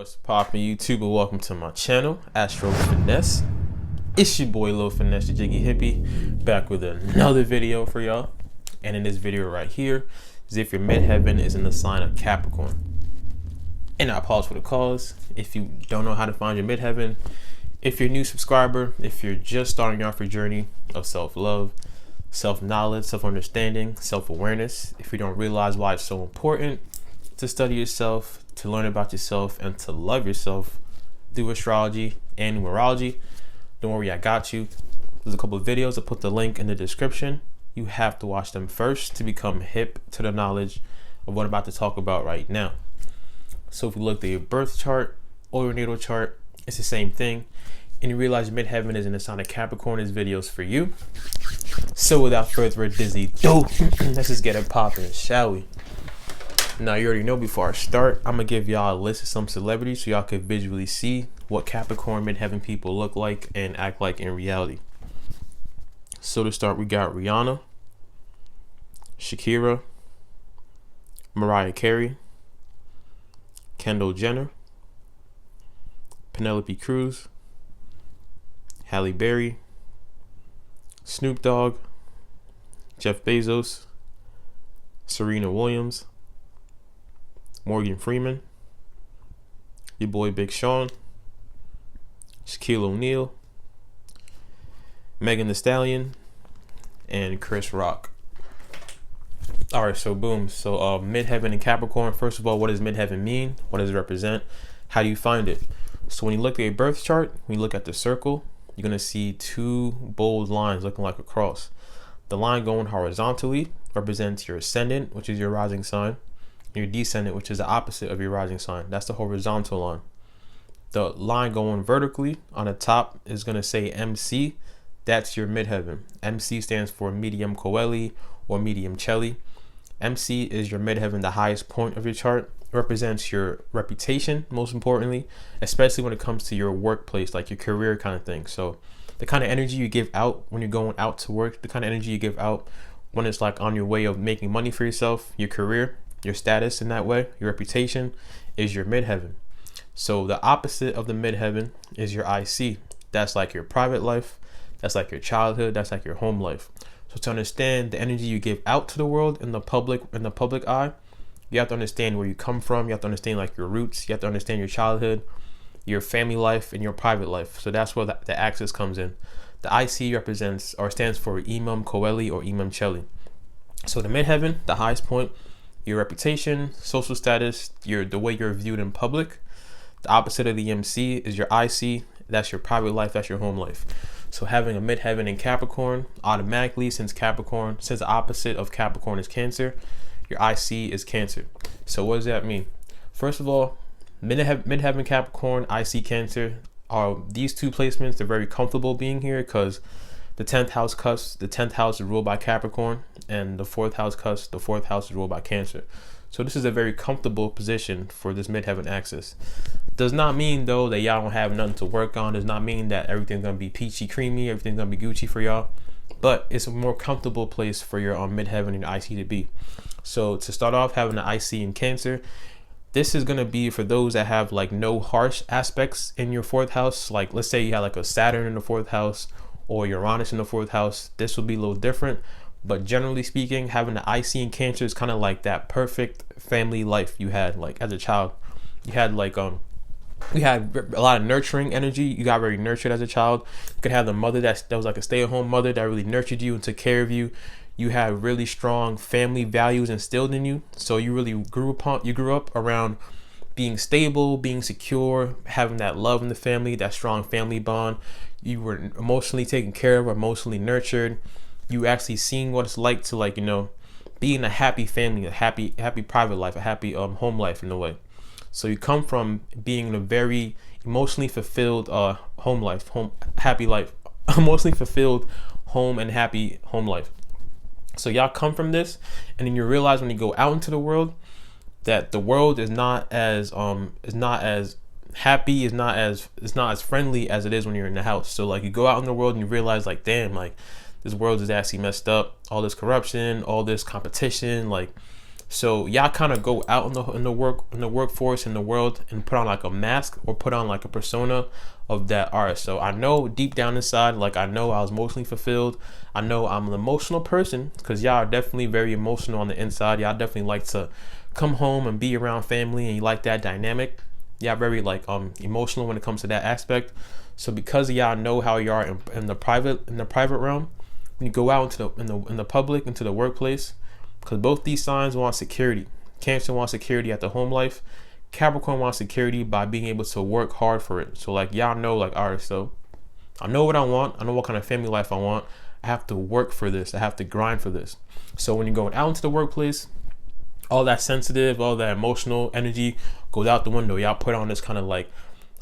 What's poppin' YouTube, and welcome to my channel, Astro Finesse. It's your boy Lil Finesse, the Jiggy Hippie, back with another video for y'all. And in this video right here is if your midheaven is in the sign of Capricorn. And I pause for the cause. If you don't know how to find your midheaven, if you're a new subscriber, if you're just starting off your journey of self-love, self-knowledge, self-understanding, self-awareness, if you don't realize why it's so important to study yourself, to learn about yourself, and to love yourself through astrology and numerology, don't worry, I got you. There's a couple of videos. I'll put the link in the description. You have to watch them first to become hip to the knowledge of what I'm about to talk about right now. So if you look at your birth chart or your natal chart, it's the same thing. And you realize midheaven is in the sign of Capricorn, this video's for you. So without further ado, let's just get it popping, shall we? Now, you already know, before I start, I'm gonna give y'all a list of some celebrities so y'all can visually see what Capricorn midheaven people look like and act like in reality. So to start, we got Rihanna, Shakira, Mariah Carey, Kendall Jenner, Penelope Cruz, Halle Berry, Snoop Dogg, Jeff Bezos, Serena Williams, Morgan Freeman, your boy Big Sean, Shaquille O'Neal, Megan Thee Stallion, and Chris Rock. Alright, so boom. So midheaven in Capricorn. First of all, what does midheaven mean? What does it represent? How do you find it? So when you look at a birth chart, when you look at the circle, you're going to see two bold lines looking like a cross. The line going horizontally represents your ascendant, which is your rising sign. Your descendant, which is the opposite of your rising sign. That's the horizontal line. The line going vertically on the top is going to say MC. That's your midheaven. MC stands for medium coeli or medium celli. MC is your midheaven, the highest point of your chart. It represents your reputation, most importantly, especially when it comes to your workplace, like your career kind of thing. So the kind of energy you give out when you're going out to work, the kind of energy you give out when it's like on your way of making money for yourself, your career, your status in that way, your reputation, is your midheaven. So the opposite of the midheaven is your IC. That's like your private life. That's like your childhood. That's like your home life. So to understand the energy you give out to the world in the public eye, you have to understand where you come from. You have to understand like your roots. You have to understand your childhood, your family life, and your private life. So that's where the axis comes in. The IC represents or stands for Imam Coeli or Imam Celli. So the midheaven, the highest point, your reputation, social status, the way you're viewed in public. The opposite of the MC is your IC. That's your private life. That's your home life. So having a midheaven in Capricorn, automatically, since the opposite of Capricorn is Cancer, your IC is Cancer. So what does that mean? First of all, midheaven Capricorn, IC Cancer, are these two placements. They're very comfortable being here because the 10th house cusp, the 10th house is ruled by Capricorn, and the 4th house cusp, the 4th house is ruled by Cancer. So this is a very comfortable position for this midheaven axis. Does not mean though that y'all don't have nothing to work on. Does not mean that everything's gonna be peachy creamy, everything's gonna be Gucci for y'all. But it's a more comfortable place for your midheaven and your IC to be. So to start off, having an IC in Cancer, this is gonna be for those that have like no harsh aspects in your 4th house. Like let's say you had like a Saturn in the 4th house or Uranus in the 4th house. This will be a little different, but generally speaking, having the IC in Cancer is kind of like that perfect family life you had like as a child. You had like you had a lot of nurturing energy. You got very nurtured as a child. You could have the mother that was like a stay-at-home mother that really nurtured you and took care of you. You had really strong family values instilled in you, so you really grew up around being stable, being secure, having that love in the family, that strong family bond. You were emotionally taken care of, emotionally nurtured. You actually seen what it's like to be in a happy family, a happy private life, a happy home life in a way. So you come from being in a very emotionally fulfilled happy life, emotionally fulfilled home and happy home life. So y'all come from this, and then you realize when you go out into the world that the world is not as happy, is not as friendly as it is when you're in the house. So like you go out in the world and you realize like, damn, like this world is actually messed up. All this corruption, all this competition, like So y'all kind of go out in the workforce in the world and put on like a mask or put on like a persona of that art. So I know deep down inside, like I know I was emotionally fulfilled. I know I'm an emotional person because y'all are definitely very emotional on the inside. Y'all definitely like to come home and be around family, and you like that dynamic. Y'all very like emotional when it comes to that aspect. So because y'all know how you are in the private realm, when you go out into the public, into the workplace, because both these signs want security. Cancer wants security at the home life. Capricorn wants security by being able to work hard for it. So like y'all know, like, all right, so I know what I want. I know what kind of family life I want. I have to work for this. I have to grind for this. So when you're going out into the workplace, all that sensitive, all that emotional energy goes out the window. Y'all put on this kind of like,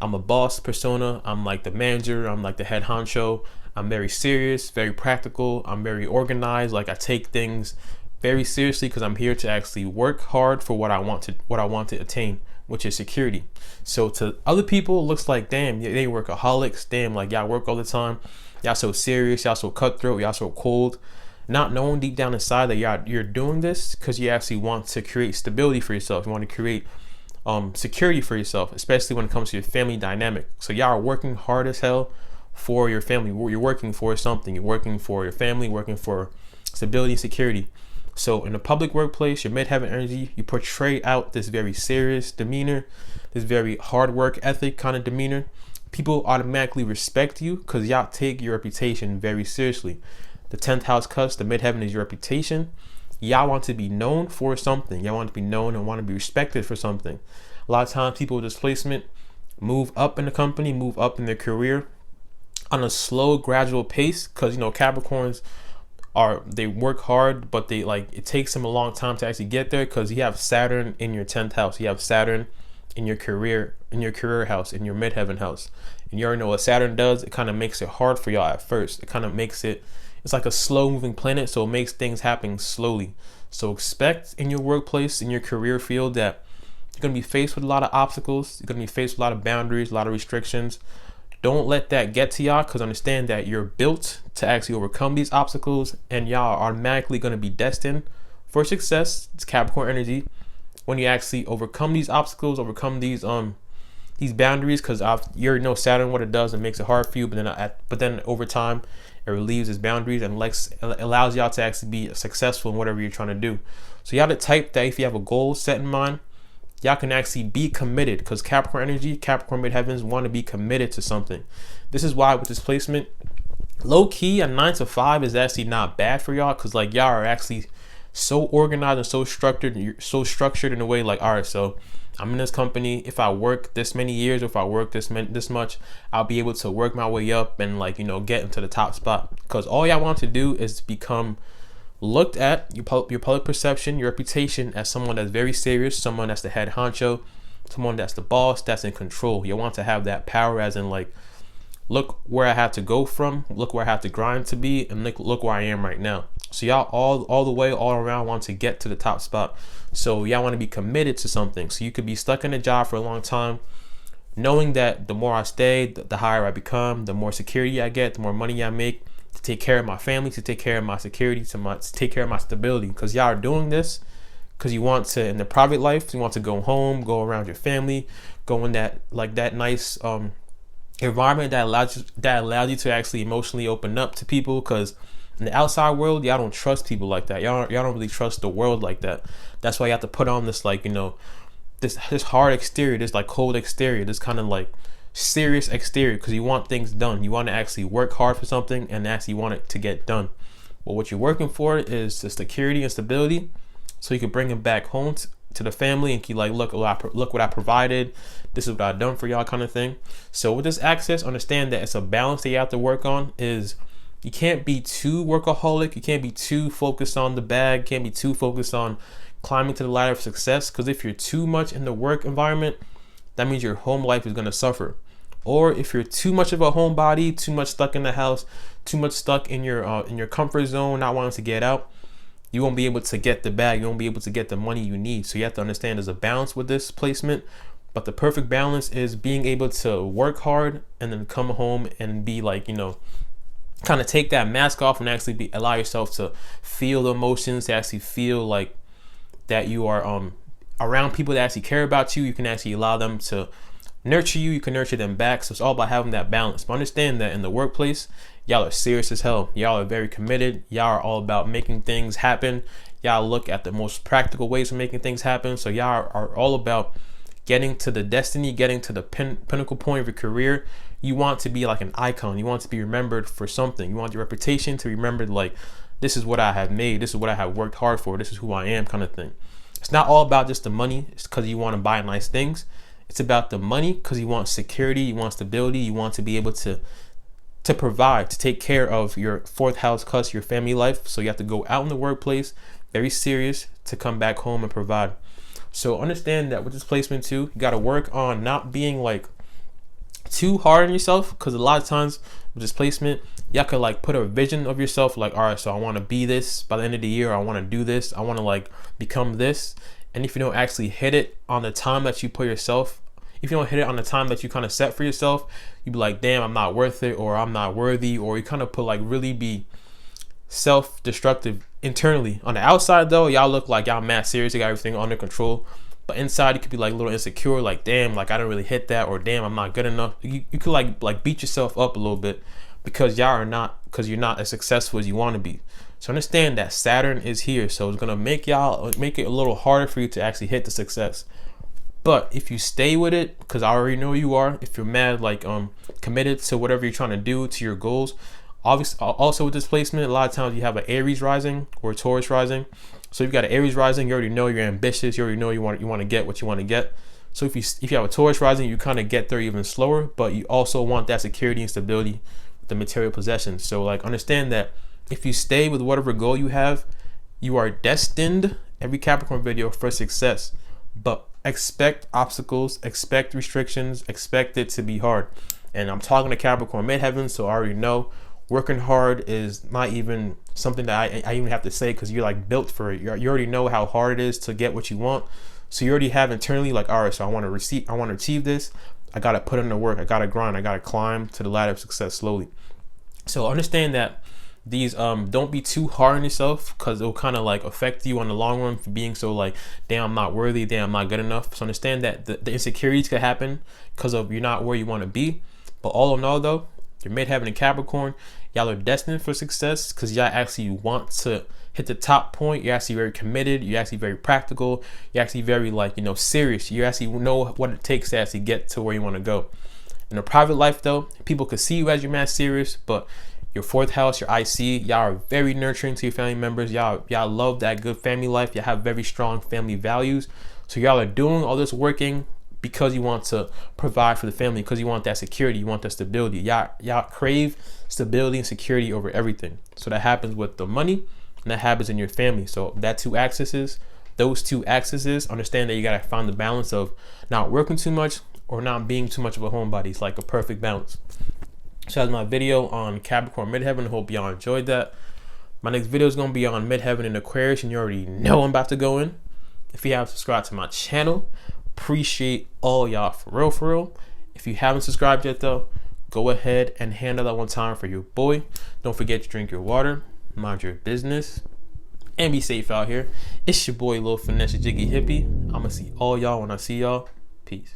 I'm a boss persona. I'm like the manager. I'm like the head honcho. I'm very serious, very practical. I'm very organized. Like I take things very seriously because I'm here to actually work hard for what I want to attain, which is security. So to other people, it looks like, damn, they workaholics. Damn, like y'all work all the time. Y'all so serious. Y'all so cutthroat. Y'all so cold. Not knowing deep down inside that you're doing this because you actually want to create stability for yourself. You want to create security for yourself, especially when it comes to your family dynamic. So y'all are working hard as hell for your family. You're working for something. You're working for your family, working for stability and security. So in the public workplace, your midheaven energy, you portray out this very serious demeanor, this very hard work ethic kind of demeanor. People automatically respect you because y'all take your reputation very seriously. The 10th house cuss, the midheaven is your reputation. Y'all want to be known for something. Y'all want to be known and want to be respected for something. A lot of times people with displacement move up in the company, move up in their career on a slow, gradual pace because, you know, Capricorns they work hard, but they like it takes them a long time to actually get there because you have Saturn in your 10th house. You have Saturn in your career house, in your midheaven house. And you already know what Saturn does. It kind of makes it hard for y'all at first. It kind of makes it's like a slow moving planet, so it makes things happen slowly. So expect in your workplace, in your career field, that you're going to be faced with a lot of obstacles. You're going to be faced with a lot of boundaries, a lot of restrictions. Don't let that get to y'all because understand that you're built to actually overcome these obstacles, and y'all are automatically going to be destined for success. It's Capricorn energy when you actually overcome these obstacles, overcome these boundaries, because you already know Saturn what it does. It makes it hard for you, but then over time it relieves its boundaries and allows y'all to actually be successful in whatever you're trying to do. So y'all the type that if you have a goal set in mind, y'all can actually be committed because Capricorn energy, Capricorn midheavens want to be committed to something. This is why with this placement, low key a 9 to 5 is actually not bad for y'all because like y'all are actually so organized and so structured. You're so structured in a way like, all right, so I'm in this company. If I work this many years, or if I work this much, I'll be able to work my way up and like, you know, get into the top spot. Because all y'all want to do is become looked at, your public perception, your reputation as someone that's very serious, someone that's the head honcho, someone that's the boss, that's in control. You want to have that power, as in like, look where I have to go from, look where I have to grind to be, and look where I am right now. So y'all all the way, all around want to get to the top spot. So y'all want to be committed to something. So you could be stuck in a job for a long time, knowing that the more I stay, the higher I become, the more security I get, the more money I make to take care of my family, to take care of my security, to take care of my stability. Because y'all are doing this because you want to, in the private life, you want to go home, go around your family, go in that nice environment that allows you to actually emotionally open up to people. Because in the outside world, y'all don't trust people like that. Y'all don't really trust the world like that. That's why you have to put on this, like, you know, this hard exterior, this like cold exterior, this kind of like serious exterior, because you want things done. You want to actually work hard for something and actually want it to get done. But what you're working for is the security and stability, so you can bring it back home to the family and keep like, look what I provided. This is what I've done for y'all, kind of thing. So with this access, understand that it's a balance that you have to work on. Is you can't be too workaholic. You can't be too focused on the bag. Can't be too focused on climbing to the ladder of success. Because if you're too much in the work environment, that means your home life is going to suffer. Or if you're too much of a homebody, too much stuck in the house, too much stuck in your comfort zone, not wanting to get out, you won't be able to get the bag. You won't be able to get the money you need. So you have to understand there's a balance with this placement. But the perfect balance is being able to work hard and then come home and be like, you know, kind of take that mask off and actually allow yourself to feel the emotions, to actually feel like that you are around people that actually care about you. You can actually allow them to nurture you. You can nurture them back. So it's all about having that balance. But understand that in the workplace, y'all are serious as hell. Y'all are very committed. Y'all are all about making things happen. Y'all look at the most practical ways of making things happen. So y'all are all about getting to the destiny, getting to the pinnacle point of your career. You want to be like an icon. You want to be remembered for something. You want your reputation to be remembered like, this is what I have made. This is what I have worked hard for. This is who I am, kind of thing. It's not all about just the money. It's because you want to buy nice things. It's about the money because you want security, you want stability, you want to be able to provide, to take care of your fourth house cusp, your family life. So you have to go out in the workplace, very serious, to come back home and provide. So understand that with this placement too, you got to work on not being like too hard on yourself, because a lot of times with this placement, y'all could like put a vision of yourself like, all right, so I want to be this by the end of the year. I want to do this. I want to like become this. And if you don't actually hit it on the time that you put yourself, if you don't hit it on the time that you kind of set for yourself, you be like, damn, I'm not worth it, or I'm not worthy, or you kind of put like really be self-destructive internally. On the outside though, y'all look like y'all mad serious, you got everything under control. But inside, you could be like a little insecure, like, damn, like I didn't really hit that, or damn, I'm not good enough. You could like beat yourself up a little bit because you're not as successful as you want to be. So understand that Saturn is here, so it's gonna make it a little harder for you to actually hit the success. But if you stay with it, because I already know you are, if you're mad like committed to whatever you're trying to do, to your goals. Obviously, also with this placement, a lot of times you have an Aries rising or a Taurus rising. So you've got an Aries rising, you already know you're ambitious, you already know you want to get what you want to get. So if you have a Taurus rising, you kind of get there even slower, but you also want that security and stability with the material possessions. So like understand that if you stay with whatever goal you have, you are destined, every Capricorn video, for success. But expect obstacles, expect restrictions, expect it to be hard. And I'm talking to Capricorn Midheaven, so I already know working hard is not even something that I even have to say, because you're like built for it. You already know how hard it is to get what you want. So you already have internally like, all right, so I want to achieve this. I got to put in the work. I got to grind. I got to climb to the ladder of success slowly. So understand that these don't be too hard on yourself, because it'll kind of like affect you on the long run for being so like, damn, I'm not worthy, damn, I'm not good enough. So understand that the insecurities could happen because of you're not where you want to be. But all in all though, your Midheaven in Capricorn, y'all are destined for success because y'all actually want to hit the top point. You're actually very committed. You're actually very practical. You're actually very like, serious. You actually know what it takes to actually get to where you want to go. In a private life though, people could see you as you're mad serious, but your fourth house, your IC, y'all are very nurturing to your family members. Y'all love that good family life. Y'all have very strong family values. So y'all are doing all this working because you want to provide for the family, because you want that security, you want that stability. Y'all crave stability and security over everything. So that happens with the money, and that happens in your family. So those two axes, understand that you gotta find the balance of not working too much or not being too much of a homebody. It's like a perfect balance. So that's my video on Capricorn Midheaven. Hope y'all enjoyed that. My next video is gonna be on Midheaven in Aquarius, and you already know I'm about to go in. If you haven't subscribed to my channel, appreciate all y'all for real. If you haven't subscribed yet though, go ahead and handle that one time for your boy. Don't forget to drink your water, mind your business, and be safe out here. It's your boy Lil Finesse Jiggy Hippie. I'ma see all y'all when I see y'all. Peace.